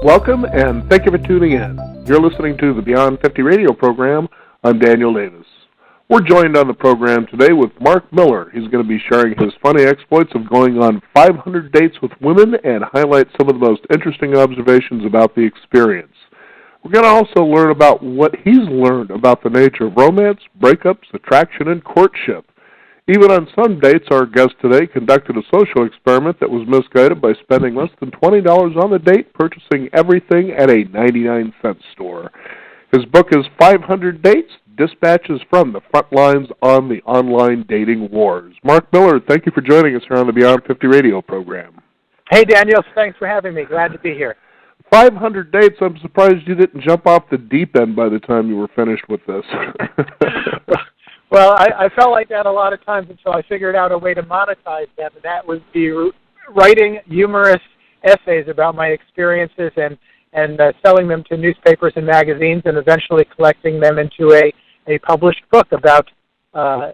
Welcome, and thank you for tuning in. You're listening to the Beyond 50 radio program. I'm Daniel Davis. We're joined on the program today with Mark Miller. He's going to be sharing his funny exploits of going on 500 dates with women and highlight some of the most interesting observations about the experience. We're going to also learn about what he's learned about the nature of romance, breakups, attraction, and courtship. Even on some dates, our guest today conducted a social experiment that was misguided by spending less than $20 on the date, purchasing everything at a 99-cent store. His book is 500 Dates, Dispatches from the Frontlines on the Online Dating Wars. Mark Miller, thank you for joining us here on the Beyond 50 radio program. Hey, Daniel, thanks for having me. Glad to be here. 500 dates, I'm surprised you didn't jump off the deep end by the time you were finished with this. Well, I felt like that a lot of times until I figured out a way to monetize them, and that was be writing humorous essays about my experiences and selling them to newspapers and magazines, and eventually collecting them into a published book about the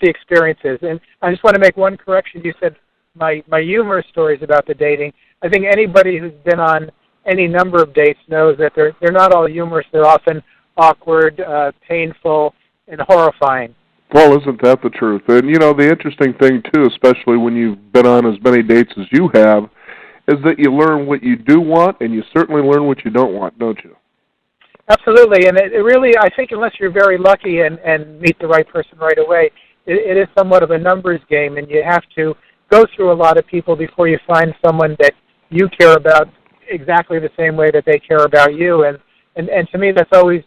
experiences. And I just want to make one correction. You said my humorous stories about the dating. I think anybody who's been on any number of dates knows that they're not all humorous. They're often awkward, painful, and horrifying. Well, isn't that the truth? And, you know, the interesting thing, too, especially when you've been on as many dates as you have, is that you learn what you do want, and you certainly learn what you don't want, don't you? Absolutely, and it really, I think unless you're very lucky and meet the right person right away, it is somewhat of a numbers game, and you have to go through a lot of people before you find someone that you care about exactly the same way that they care about you, and to me that's always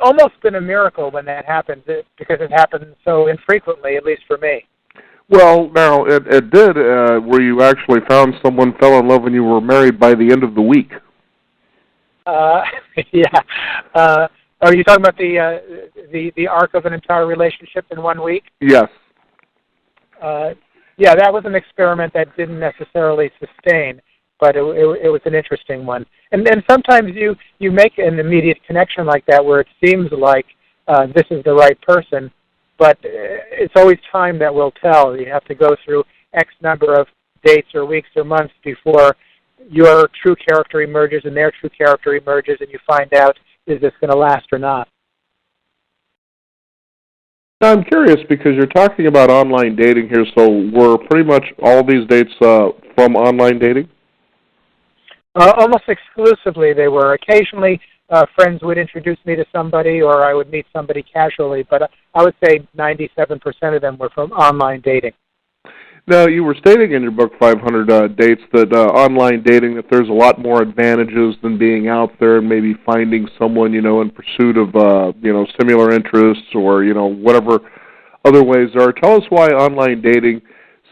almost been a miracle when that happens, because it happens so infrequently, at least for me. Well, now, it did, where you actually found someone, fell in love, and you were married by the end of the week. Yeah. Are you talking about the arc of an entire relationship in 1 week? Yes. Yeah, that was an experiment that didn't necessarily sustain, but it was an interesting one. And sometimes you make an immediate connection like that where it seems like this is the right person, but it's always time that will tell. You have to go through X number of dates or weeks or months before your true character emerges and their true character emerges, and you find out, is this going to last or not? Now, I'm curious because you're talking about online dating here, so were pretty much all these dates from online dating? Almost exclusively they were. Occasionally friends would introduce me to somebody, or I would meet somebody casually, but I would say 97% of them were from online dating. Now, you were stating in your book, 500 Dates, that online dating, that there's a lot more advantages than being out there and maybe finding someone, you know, in pursuit of, similar interests or, whatever other ways there are. Tell us why online dating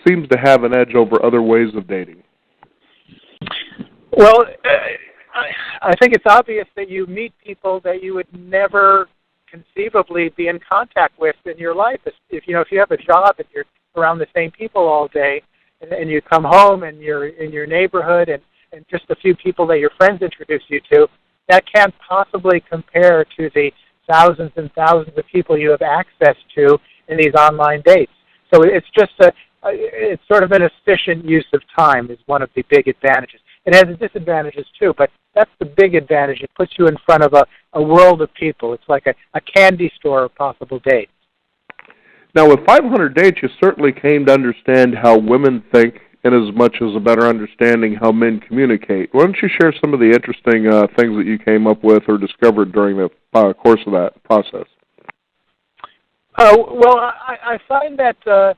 seems to have an edge over other ways of dating. Well, I think it's obvious that you meet people that you would never conceivably be in contact with in your life. If you have a job and you're around the same people all day, and you come home and you're in your neighborhood and just a few people that your friends introduce you to, that can't possibly compare to the thousands and thousands of people you have access to in these online dates. So it's just it's sort of an efficient use of time is one of the big advantages. It has its disadvantages too, but that's the big advantage. It puts you in front of a world of people. It's like a candy store of possible dates. Now, with 500 Dates, you certainly came to understand how women think in as much as a better understanding how men communicate. Why don't you share some of the interesting things that you came up with or discovered during the course of that process? Well, I find that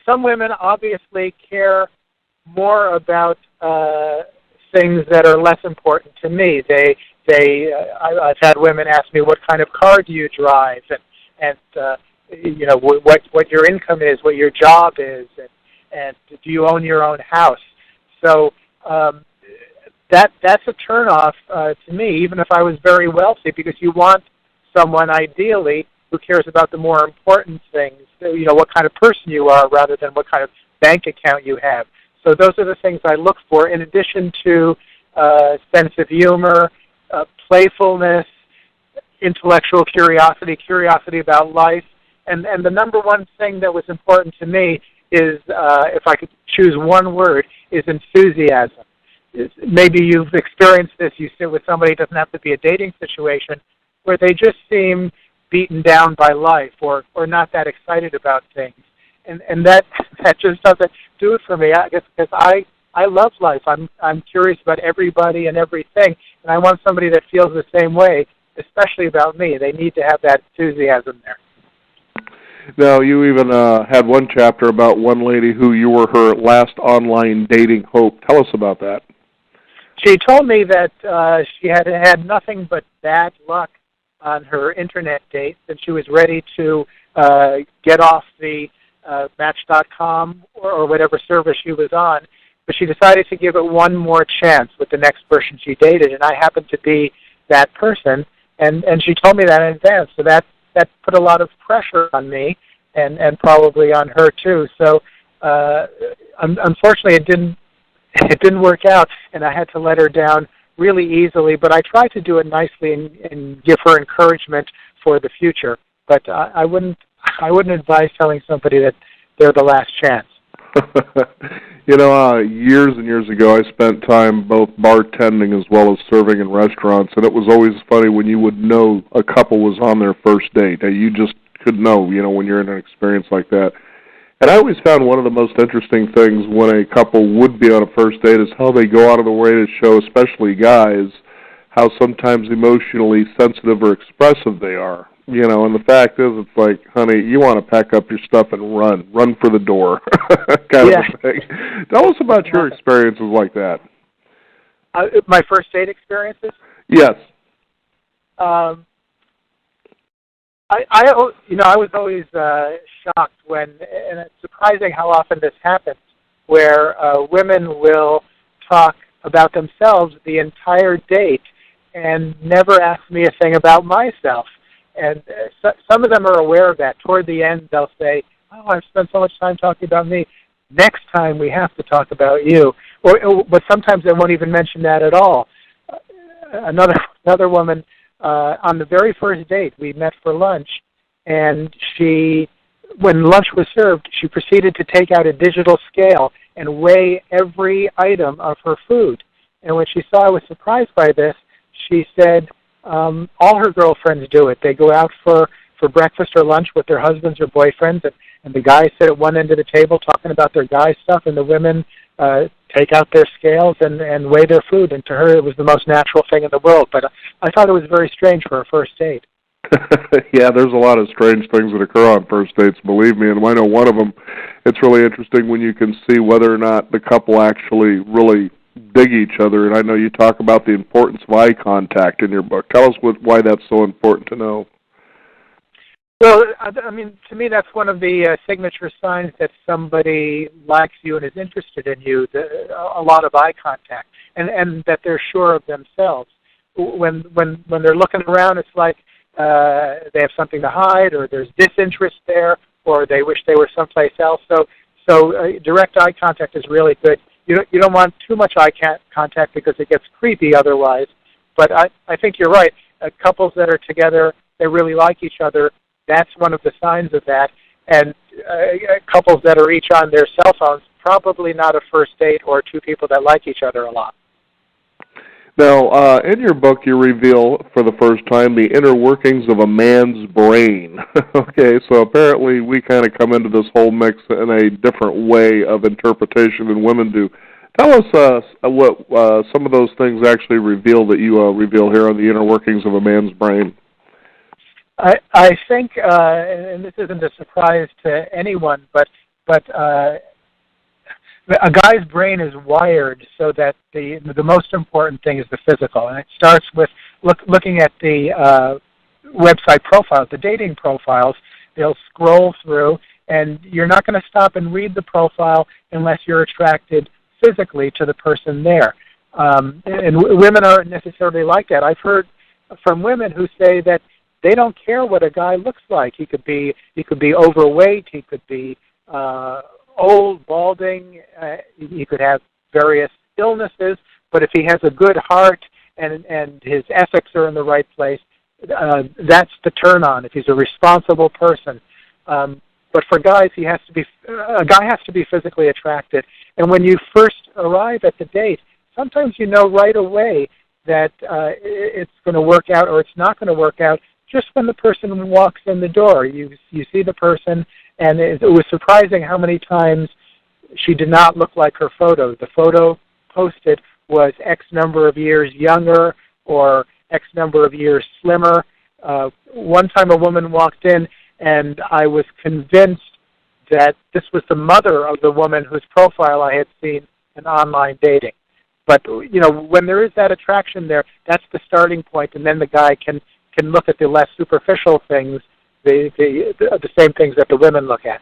some women obviously care more about things that are less important to me. I've had women ask me, what kind of car do you drive, and what your income is, what your job is, and do you own your own house? So that's a turnoff to me, even if I was very wealthy, because you want someone ideally who cares about the more important things, what kind of person you are rather than what kind of bank account you have. So those are the things I look for, in addition to sense of humor, playfulness, intellectual curiosity about life. And the number one thing that was important to me is, if I could choose one word, is enthusiasm. maybe you've experienced this. You sit with somebody, it doesn't have to be a dating situation, where they just seem beaten down by life or not that excited about things. And that just doesn't do it for me. I guess because I love life. I'm curious about everybody and everything, and I want somebody that feels the same way, especially about me. They need to have that enthusiasm there. Now, you even had one chapter about one lady who you were her last online dating hope. Tell us about that. She told me that she had had nothing but bad luck on her internet dates, and she was ready to get off the Match.com or whatever service she was on, but she decided to give it one more chance with the next person she dated, and I happened to be that person, and she told me that in advance, so that put a lot of pressure on me and probably on her too. So unfortunately, it didn't work out, and I had to let her down really easily. But I tried to do it nicely and give her encouragement for the future. But I wouldn't advise telling somebody that they're the last chance. Years and years ago, I spent time both bartending as well as serving in restaurants, and it was always funny when you would know a couple was on their first date. You just could know, when you're in an experience like that. And I always found one of the most interesting things when a couple would be on a first date is how they go out of the way to show, especially guys, how sometimes emotionally sensitive or expressive they are. And the fact is, it's like, honey, you want to pack up your stuff and run for the door, kind of a thing. Tell us about your experiences like that. My first date experiences? Yes. I was always shocked when, and it's surprising how often this happens, where women will talk about themselves the entire date and never ask me a thing about myself. And some of them are aware of that. Toward the end, they'll say, "Oh, I've spent so much time talking about me. Next time we have to talk about you." But sometimes they won't even mention that at all. Another woman, on the very first date, we met for lunch, and when lunch was served, she proceeded to take out a digital scale and weigh every item of her food. And when she saw I was surprised by this, she said, all her girlfriends do it. They go out for breakfast or lunch with their husbands or boyfriends, and the guys sit at one end of the table talking about their guy stuff, and the women take out their scales and weigh their food. And to her, it was the most natural thing in the world. But I thought it was very strange for a first date. Yeah, there's a lot of strange things that occur on first dates, believe me. And I know one of them, it's really interesting when you can see whether or not the couple actually really dig each other. And I know you talk about the importance of eye contact in your book. Tell us why that's so important to know. Well, I mean, to me, that's one of the signature signs that somebody likes you and is interested in you, a lot of eye contact, and that they're sure of themselves. When they're looking around, it's like they have something to hide, or there's disinterest there, or they wish they were someplace else. So direct eye contact is really good. You don't want too much eye contact because it gets creepy otherwise. But I think you're right. Couples that are together, they really like each other. That's one of the signs of that. And couples that are each on their cell phones, probably not a first date or two people that like each other a lot. Now, in your book, you reveal for the first time the inner workings of a man's brain. Okay, so apparently we kind of come into this whole mix in a different way of interpretation than women do. Tell us what some of those things actually reveal that you reveal here on the inner workings of a man's brain. I think, and this isn't a surprise to anyone, but a guy's brain is wired so that the most important thing is the physical, and it starts with looking at the website profiles, the dating profiles. They'll scroll through, and you're not going to stop and read the profile unless you're attracted physically to the person there. And women aren't necessarily like that. I've heard from women who say that they don't care what a guy looks like. He could be overweight. He could be old, balding. He could have various illnesses. But if he has a good heart and his ethics are in the right place, that's the turn on. If he's a responsible person. But for guys, a guy has to be physically attracted. And when you first arrive at the date, sometimes you know right away that it's going to work out or it's not going to work out just when the person walks in the door. You see the person, and it was surprising how many times she did not look like her photo. The photo posted was X number of years younger or X number of years slimmer. One time a woman walked in, and I was convinced that this was the mother of the woman whose profile I had seen in online dating. But, when there is that attraction there, that's the starting point, and then the guy can look at the less superficial things, the same things that the women look at.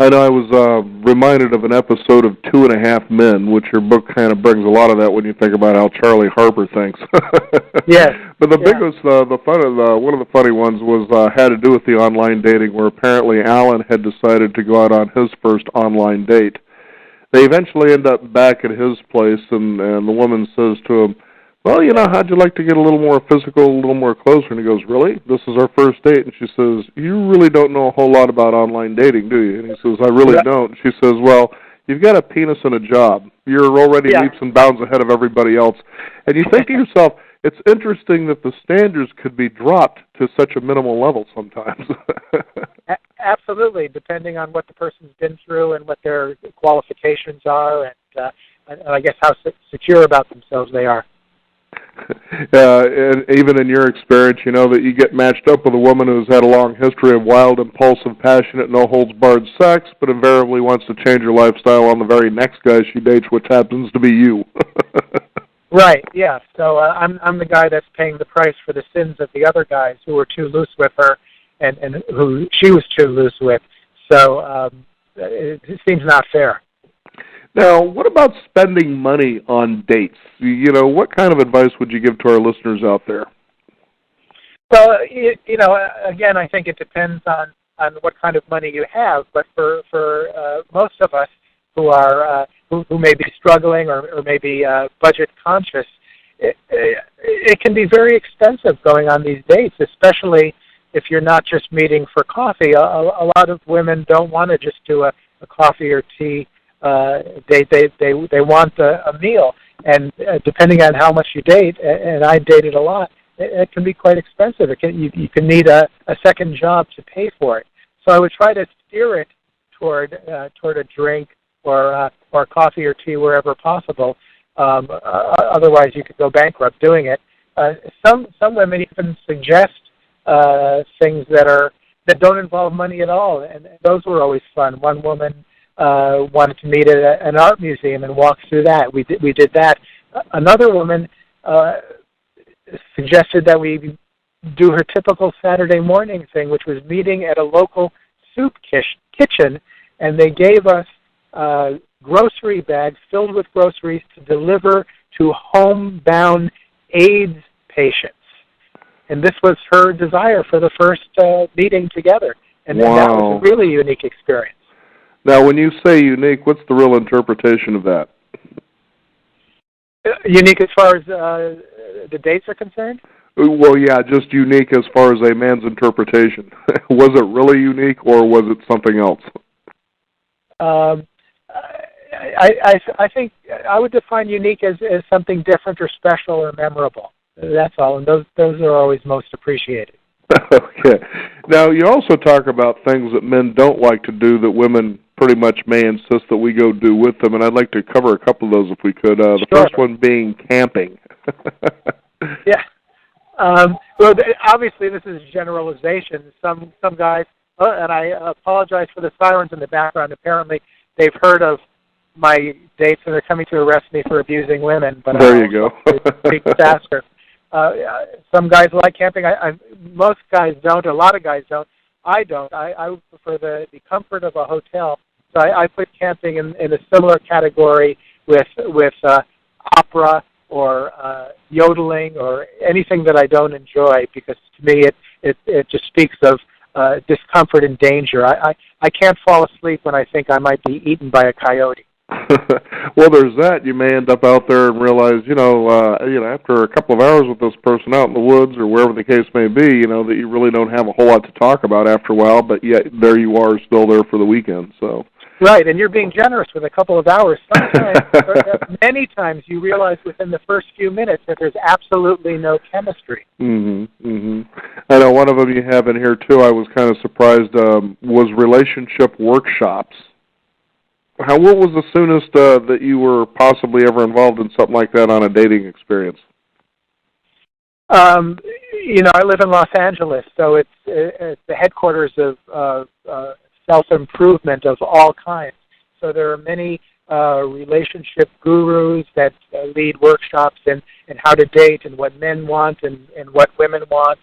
I know I was reminded of an episode of 2.5 Men, which your book kind of brings a lot of that when you think about how Charlie Harper thinks. Yes. But the biggest, one of the funny ones was had to do with the online dating, where apparently Alan had decided to go out on his first online date. They eventually end up back at his place, and the woman says to him, "Well, how'd you like to get a little more physical, a little more closer?" And he goes, "Really? This is our first date?" And she says, "You really don't know a whole lot about online dating, do you?" And he says, "I really don't." And she says, "Well, you've got a penis and a job. You're already leaps and bounds ahead of everybody else." And you think to yourself, it's interesting that the standards could be dropped to such a minimal level sometimes. Absolutely, depending on what the person's been through and what their qualifications are, and I guess how secure about themselves they are. And even in your experience, that you get matched up with a woman who's had a long history of wild, impulsive, passionate, no-holds-barred sex, but invariably wants to change her lifestyle on the very next guy she dates, which happens to be you. Right, yeah. So I'm the guy that's paying the price for the sins of the other guys who were too loose with her and who she was too loose with. So it seems not fair. Now, what about spending money on dates? What kind of advice would you give to our listeners out there? Well, again, I think it depends on what kind of money you have. But for most of us who are who may be struggling or maybe budget conscious, it can be very expensive going on these dates, especially if you're not just meeting for coffee. A lot of women don't want to just do a coffee or tea date. They want a meal, and depending on how much you date, and I dated a lot, it can be quite expensive. You can need a second job to pay for it. So I would try to steer it toward a drink or coffee or tea wherever possible. Otherwise, you could go bankrupt doing it. Some women even suggest things that don't involve money at all, and those were always fun. One woman wanted to meet at an art museum and walk through that. We did that. Another woman suggested that we do her typical Saturday morning thing, which was meeting at a local soup kitchen, and they gave us grocery bags filled with groceries to deliver to homebound AIDS patients. And this was her desire for the first meeting together. And wow. That was a really unique experience. Now, when you say unique, what's the real interpretation of that? Unique as far as the dates are concerned? Well, yeah, just unique as far as a man's interpretation. Was it really unique, or was it something else? I think I would define unique as something different or special or memorable. That's all, and those are always most appreciated. Okay. Now, you also talk about things that men don't like to do that women pretty much may insist that we go do with them, and I'd like to cover a couple of those if we could. The first one being camping. Yeah. Well, obviously, this is generalization. Some guys, and I apologize for the sirens in the background. Apparently, they've heard of my dates, and they're coming to arrest me for abusing women. But there you go. Speak faster. Some guys like camping. Most guys don't. A lot of guys don't. I don't. I prefer the comfort of a hotel. So I put camping in a similar category with opera or yodeling or anything that I don't enjoy, because to me it just speaks of discomfort and danger. I can't fall asleep when I think I might be eaten by a coyote. Well, there's that. You may end up out there and realize, after a couple of hours with this person out in the woods or wherever the case may be, that you really don't have a whole lot to talk about after a while, but yet there you are still there for the weekend. So Right, and you're being generous with a couple of hours. Sometimes, many times, you realize within the first few minutes that there's absolutely no chemistry. I know one of them you have in here, too, I was kind of surprised, was relationship workshops. What was the soonest that you were possibly ever involved in something like that on a dating experience? I live in Los Angeles, so it's the headquarters of self-improvement of all kinds. So there are many relationship gurus that lead workshops in how to date and what men want and what women want,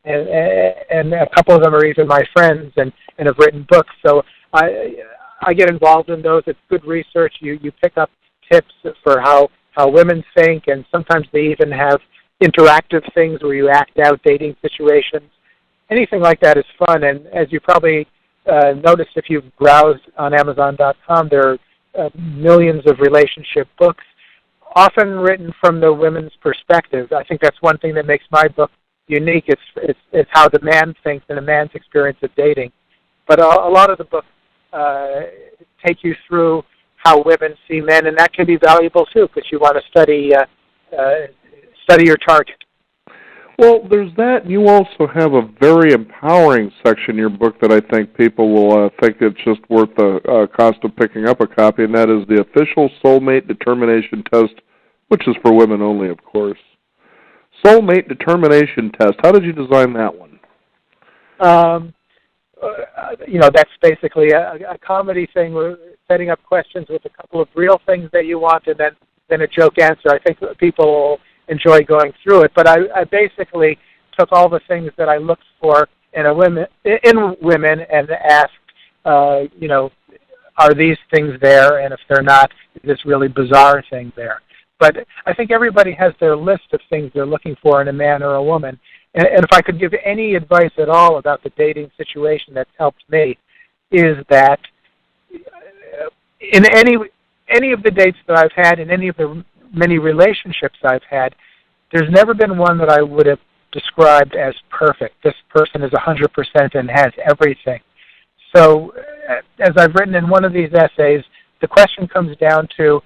and a couple of them are even my friends and have written books. So I get involved in those. It's good research. You pick up tips for how women think, and sometimes they even have interactive things where you act out dating situations. Anything like that is fun, and as you probably noticed if you've browsed on Amazon.com, there are millions of relationship books, often written from the women's perspective. I think that's one thing that makes my book unique. It's how the man thinks and a man's experience of dating. But a lot of the books take you through how women see men, and that can be valuable too, because you want to study your target. Well, there's that. You also have a very empowering section in your book that I think people will think it's just worth the cost of picking up a copy, and that is the official soulmate determination test, which is for women only, of course. Soulmate determination test. How did you design that one? That's basically a comedy thing. We're setting up questions with a couple of real things that you want, and then a joke answer. I think people enjoy going through it, but I basically took all the things that I looked for in women and asked, are these things there? And if they're not, is this really bizarre thing there? But I think everybody has their list of things they're looking for in a man or a woman. And if I could give any advice at all about the dating situation that's helped me, is that in any of the dates that I've had, in any of the many relationships I've had, there's never been one that I would have described as perfect. This person is 100% and has everything. So, as I've written in one of these essays, the question comes down to,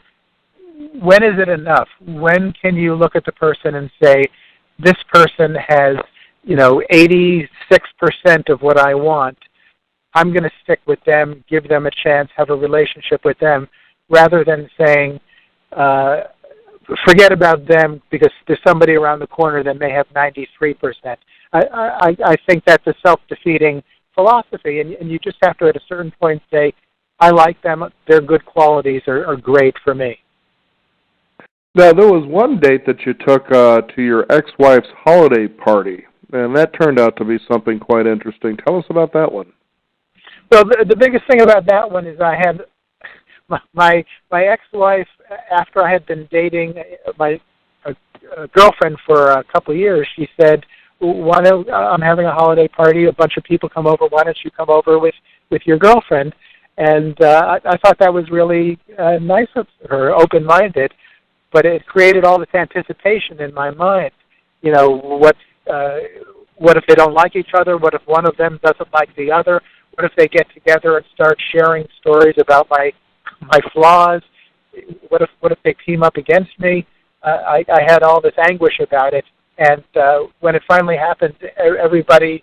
when is it enough? When can you look at the person and say, this person has, 86% of what I want. I'm going to stick with them, give them a chance, have a relationship with them, rather than saying, forget about them because there's somebody around the corner that may have 93%. I think that's a self-defeating philosophy, and you just have to, at a certain point, say, I like them, their good qualities are great for me. Now, there was one date that you took to your ex-wife's holiday party, and that turned out to be something quite interesting. Tell us about that one. Well, the biggest thing about that one is I had my ex-wife, after I had been dating my girlfriend for a couple of years, she said, I'm having a holiday party, a bunch of people come over, why don't you come over with your girlfriend? And I thought that was really nice of her, open-minded, but it created all this anticipation in my mind. What if they don't like each other? What if one of them doesn't like the other? What if they get together and start sharing stories about my flaws? What if they team up against me? I had all this anguish about it, and when it finally happened, everybody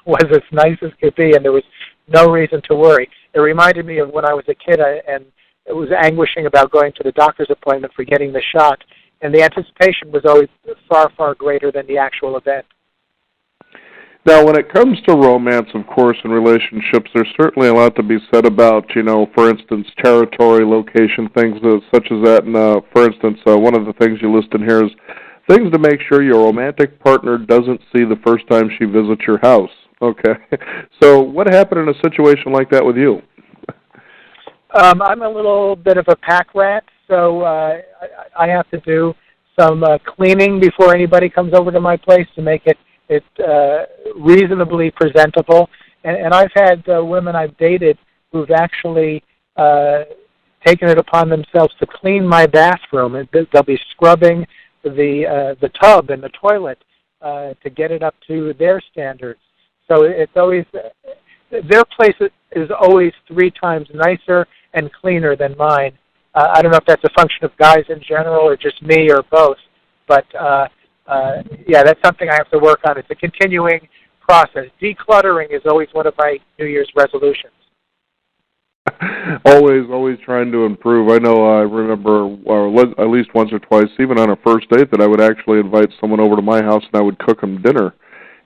was as nice as could be, and there was no reason to worry. It reminded me of when I was a kid, and it was anguishing about going to the doctor's appointment for getting the shot, and the anticipation was always far, far greater than the actual event. Now, when it comes to romance, of course, in relationships, there's certainly a lot to be said about, for instance, territory, location, things such as that. And, for instance, one of the things you list in here is things to make sure your romantic partner doesn't see the first time she visits your house. Okay. So what happened in a situation like that with you? I'm a little bit of a pack rat, so I have to do some cleaning before anybody comes over to my place to make it reasonably presentable. And I've had women I've dated who've actually taken it upon themselves to clean my bathroom. They'll be scrubbing the tub and the toilet to get it up to their standards. So it's always, their place is always 3 times nicer, and cleaner than mine. I don't know if that's a function of guys in general or just me or both, but yeah, that's something I have to work on. It's a continuing process. Decluttering is always one of my New Year's resolutions. Always trying to improve. I know I remember at least once or twice, even on a first date, that I would actually invite someone over to my house and I would cook them dinner.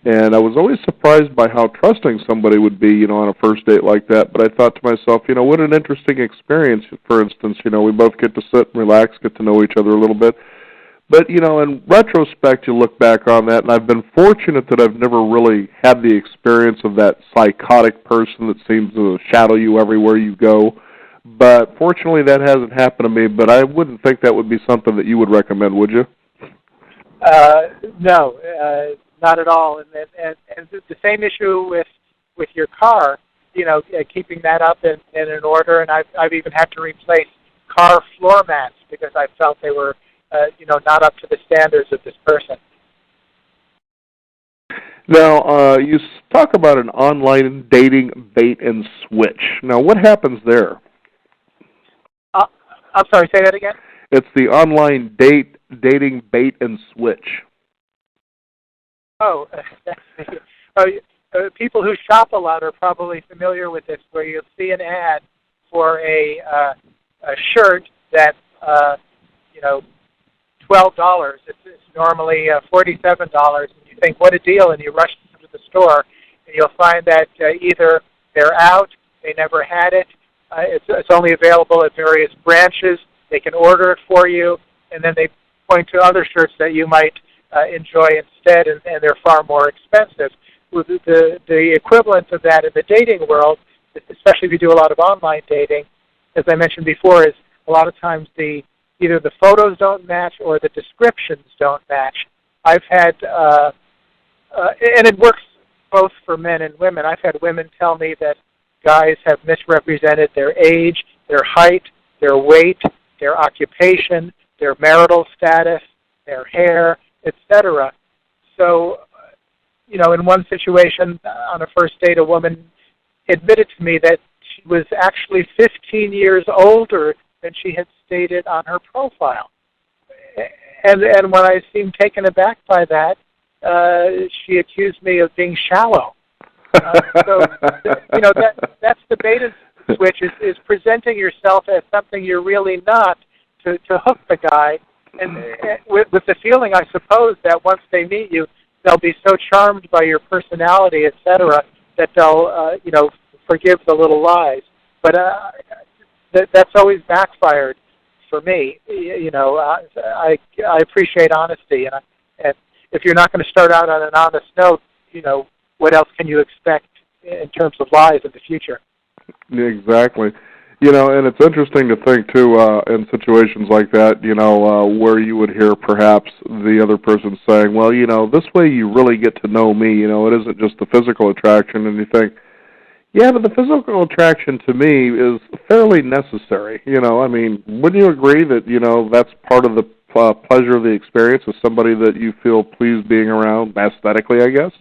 And I was always surprised by how trusting somebody would be, on a first date like that. But I thought to myself, what an interesting experience. For instance, we both get to sit and relax, get to know each other a little bit. But, in retrospect, you look back on that, and I've been fortunate that I've never really had the experience of that psychotic person that seems to shadow you everywhere you go. But fortunately, that hasn't happened to me, but I wouldn't think that would be something that you would recommend, would you? No, not at all. And the same issue with your car, keeping that up in an order, and I've even had to replace car floor mats because I felt they were not up to the standards of this person. Now, you talk about an online dating bait and switch. Now, what happens there? I'm sorry, say that again? It's the online dating bait and switch. Oh, people who shop a lot are probably familiar with this, where you'll see an ad for a shirt that, $12. It's normally $47, and you think, what a deal, and you rush to the store, and you'll find that either they're out, they never had it, it's only available at various branches, they can order it for you, and then they point to other shirts that you might enjoy instead, and they're far more expensive. The equivalent of that in the dating world, especially if you do a lot of online dating, as I mentioned before, is a lot of times either the photos don't match or the descriptions don't match. I've had, and it works both for men and women, I've had women tell me that guys have misrepresented their age, their height, their weight, their occupation, their marital status, their hair, etc. So, in one situation, on a first date, a woman admitted to me that she was actually 15 years older than she had stated on her profile. And when I seemed taken aback by that, she accused me of being shallow. So, that's the bait and switch, is presenting yourself as something you're really not to hook the guy, and with the feeling, I suppose, that once they meet you, they'll be so charmed by your personality, etc., that they'll, forgive the little lies. But that's always backfired for me. I appreciate honesty, and if you're not going to start out on an honest note, what else can you expect in terms of lies in the future? Exactly. And it's interesting to think, too, in situations like that, where you would hear perhaps the other person saying, well, this way you really get to know me, it isn't just the physical attraction, and you think, yeah, but the physical attraction to me is fairly necessary. Wouldn't you agree that, that's part of the pleasure of the experience, is somebody that you feel pleased being around aesthetically, I guess?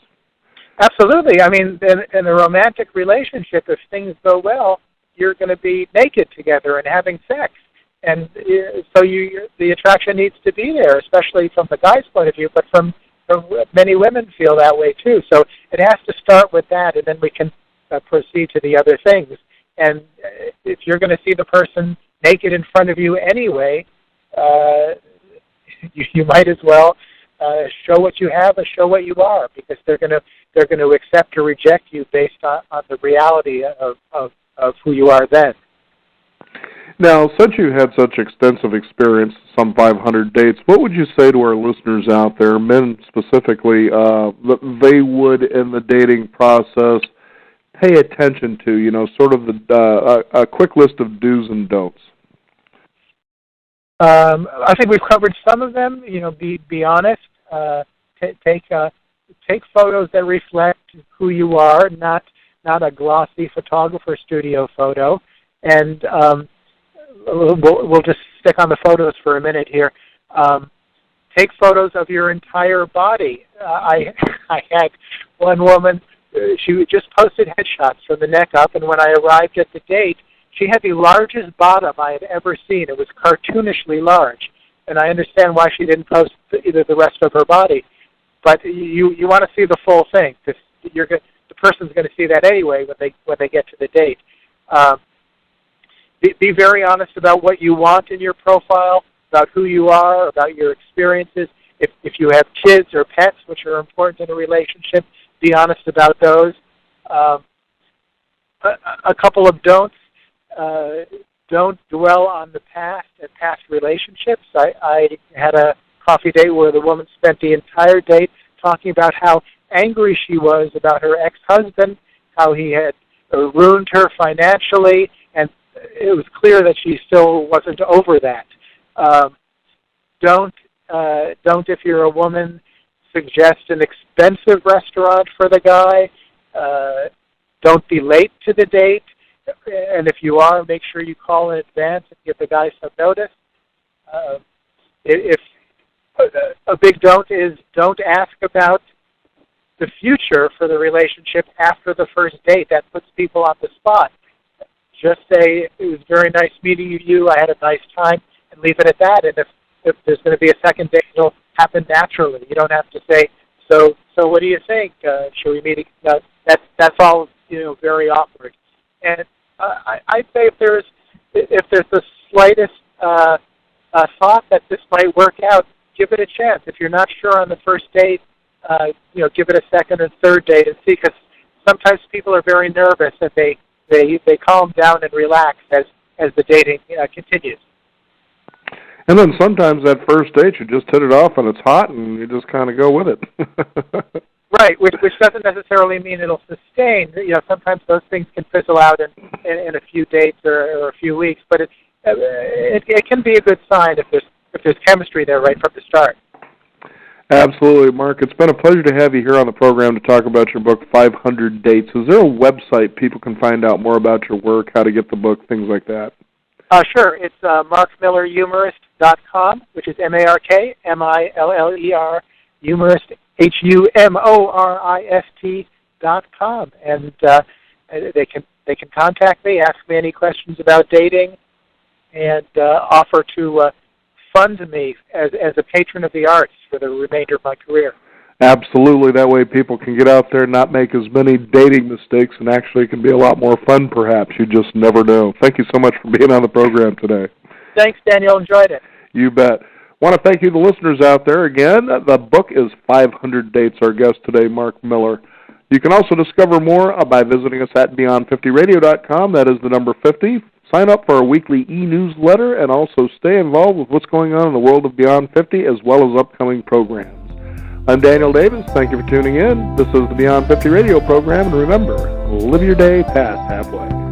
Absolutely. In a romantic relationship, if things go well, you're going to be naked together and having sex. And so the attraction needs to be there, especially from the guy's point of view, but from many women feel that way too. So it has to start with that, and then we can proceed to the other things. And if you're going to see the person naked in front of you anyway, you might as well show what you have and show what you are, because they're going to accept or reject you based on the reality of who you are then. Now, since you had such extensive experience, some 500 dates, what would you say to our listeners out there, men specifically, that they would, in the dating process, pay attention to, sort of a quick list of do's and don'ts? I think we've covered some of them. Be honest. Take photos that reflect who you are, not a glossy photographer studio photo. And we'll just stick on the photos for a minute here. Take photos of your entire body. I had one woman, she just posted headshots from the neck up, and when I arrived at the date, she had the largest bottom I had ever seen. It was cartoonishly large, and I understand why she didn't post either the rest of her body. But you want to see the full thing, because the person's going to see that anyway when they get to the date. Be very honest about what you want in your profile, about who you are, about your experiences. If you have kids or pets, which are important in a relationship, be honest about those. A couple of don'ts. Don't dwell on the past and past relationships. I had a coffee date where the woman spent the entire date talking about how angry she was about her ex-husband, how he had ruined her financially, and it was clear that she still wasn't over that. Don't, if you're a woman, suggest an expensive restaurant for the guy. Don't be late to the date. And if you are, make sure you call in advance and give the guy some notice. If a big don't is don't ask about the future for the relationship after the first date. That puts people on the spot. Just say, it was very nice meeting you, I had a nice time, and leave it at that. And if there's going to be a second date, it'll happen naturally. You don't have to say, so what do you think? Should we meet? That's all, very awkward. And I'd say if there's the slightest thought that this might work out, give it a chance. If you're not sure on the first date, give it a second and third date and see, because sometimes people are very nervous and they calm down and relax as the dating continues. And then sometimes that first date, you just hit it off and it's hot and you just kind of go with it. Right, which doesn't necessarily mean it'll sustain. Sometimes those things can fizzle out in a few dates or a few weeks, but it can be a good sign if there's chemistry there right from the start. Absolutely, Mark. It's been a pleasure to have you here on the program to talk about your book, 500 Dates. Is there a website people can find out more about your work, how to get the book, things like that? Sure. It's markmillerhumorist.com, which is MarkMiller, humorist, HUMORIST.com, and they can contact me, ask me any questions about dating, and offer to fund me as a patron of the arts for the remainder of my career. Absolutely. That way people can get out there and not make as many dating mistakes, and actually it can be a lot more fun, perhaps. You just never know. Thank you so much for being on the program today. Thanks, Daniel. Enjoyed it. You bet. Want to thank you, the listeners out there. Again, the book is 500 Dates. Our guest today, Mark Miller. You can also discover more by visiting us at Beyond50Radio.com. That is the number 50. Sign up for our weekly e-newsletter and also stay involved with what's going on in the world of Beyond 50 as well as upcoming programs. I'm Daniel Davis. Thank you for tuning in. This is the Beyond 50 radio program. And remember, live your day past halfway.